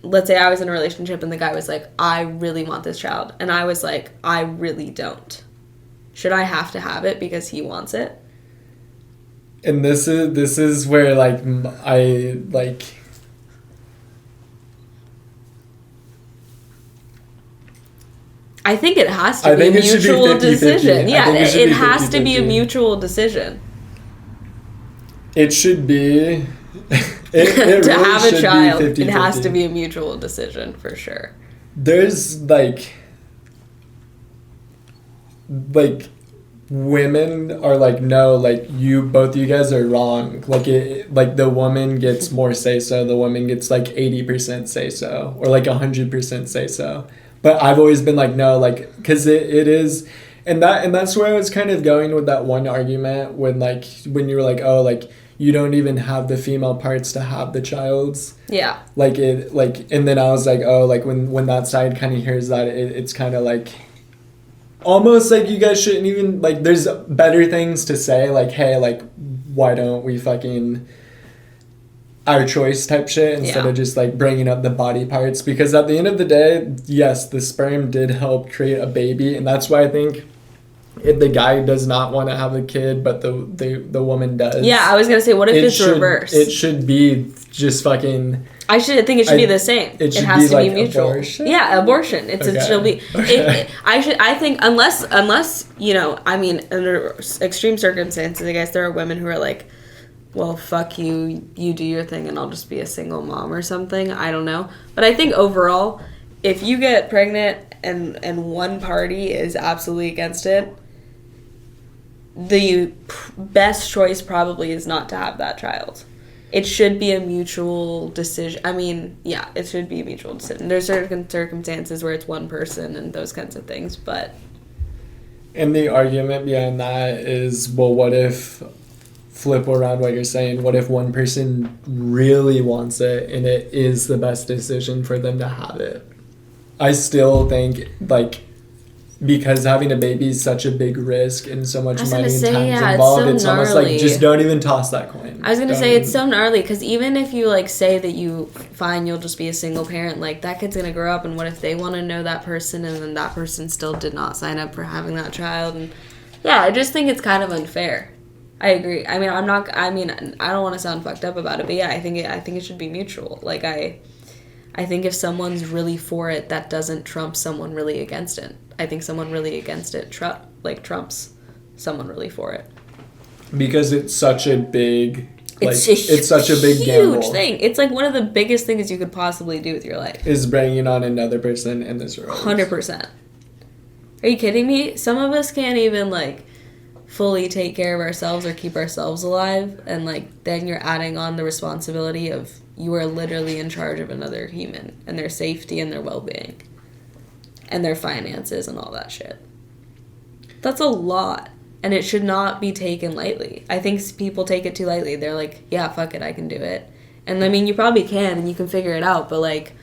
let's say I was in a relationship and the guy was like, I really want this child. And I was like, I really don't. Should I have to have it because he wants it? And this is where, like, I think it has to be a mutual decision. Yeah, it has to be a mutual decision. It should be. To have a child, it has to be a mutual decision for sure. There's like women are like, no, like both of you guys are wrong. Like the woman gets more say so. The woman gets like 80% say so, or like 100% say so. But I've always been like, no, like, because it is, and that's where I was kind of going with that one argument when you were like, oh, like, you don't even have the female parts to have the child's. Yeah. And then I was like, oh, like, when that side kind of hears that, it's kind of like, almost like you guys shouldn't even, like, there's better things to say, like, hey, like, why don't we fucking our choice type shit instead of just like bringing up the body parts, because at the end of the day, yes, the sperm did help create a baby, and that's why I think if the guy does not want to have a kid but the woman does. Yeah, I was gonna say, what if it's reversed? It should be just fucking. I think it should be the same. It has to be mutual. Abortion? Yeah, abortion. It should be. Okay. I think unless you know, I mean, under extreme circumstances, I guess there are women who are like, well, fuck you, you do your thing and I'll just be a single mom or something. I don't know. But I think overall, if you get pregnant and one party is absolutely against it, the best choice probably is not to have that child. It should be a mutual decision. I mean, yeah, it should be a mutual decision. There's certain circumstances where it's one person and those kinds of things, but... And the argument behind that is, well, what if... Flip around what you're saying. What if one person really wants it and it is the best decision for them to have it? I still think, like, because having a baby is such a big risk and so much money and time's involved, it's almost like, just don't even toss that coin. I was going to say, it's so gnarly, because even if you, like, say that you'll just be a single parent, like, that kid's going to grow up, and what if they want to know that person and then that person still did not sign up for having that child? And yeah, I just think it's kind of unfair. I agree. I mean, I don't want to sound fucked up about it, but yeah, I think it should be mutual. Like, I think if someone's really for it, that doesn't trump someone really against it. I think someone really against it trumps someone really for it. Because it's such a big, it's such a big gamble. Huge thing. It's like one of the biggest things you could possibly do with your life. Is bringing on another person in this world. 100%. Are you kidding me? Some of us can't even, like, fully take care of ourselves or keep ourselves alive, and like then you're adding on the responsibility of you are literally in charge of another human and their safety and their well-being and their finances and all that shit. That's a lot, and it should not be taken lightly. I think people take it too lightly. They're like, yeah, fuck it, I can do it. And I mean, you probably can and you can figure it out, but like,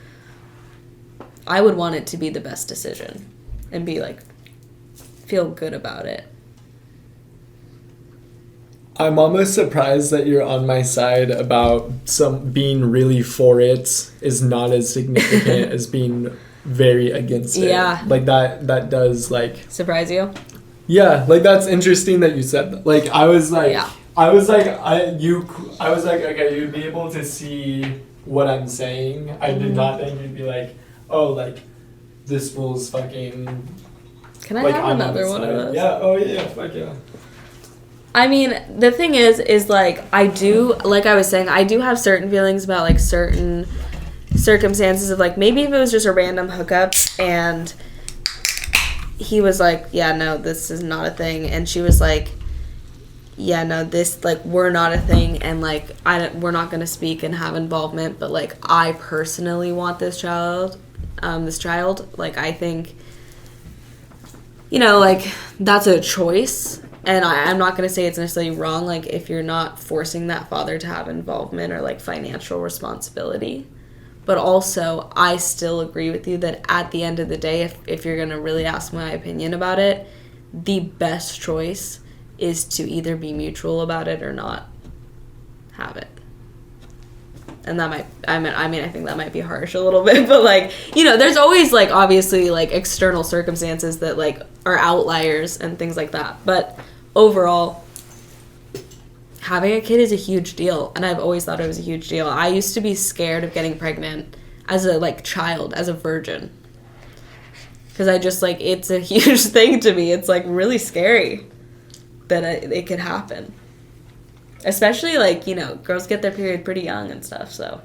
I would want it to be the best decision and be like, feel good about it. I'm almost surprised that you're on my side about some being really for it is not as significant as being very against it. Yeah. Like that does like surprise you? Yeah, like that's interesting that you said that. Like I was like okay, you'd be able to see what I'm saying. I did not think you'd be like, oh, like this fool's fucking. Can I have another one of those? Yeah, oh yeah, fuck yeah. I mean, the thing is like, I do, like I was saying, I do have certain feelings about, like, certain circumstances of, like, maybe if it was just a random hookup and he was like, yeah, no, this is not a thing, and she was like, yeah, no, this, like, we're not a thing, and, like, we're not going to speak and have involvement, but, like, I personally want this child, like, I think, you know, like, that's a choice. And I'm not going to say it's necessarily wrong, like, if you're not forcing that father to have involvement or, like, financial responsibility. But also, I still agree with you that at the end of the day, if you're going to really ask my opinion about it, the best choice is to either be mutual about it or not have it. and that might, I think that might be harsh a little bit, but like, you know, there's always like obviously like external circumstances that like are outliers and things like that, but overall having a kid is a huge deal, and I've always thought it was a huge deal. I used to be scared of getting pregnant as a like child, as a virgin, because I just like, it's a huge thing to me. It's like really scary that it could happen, especially like, you know, girls get their period pretty young and stuff, so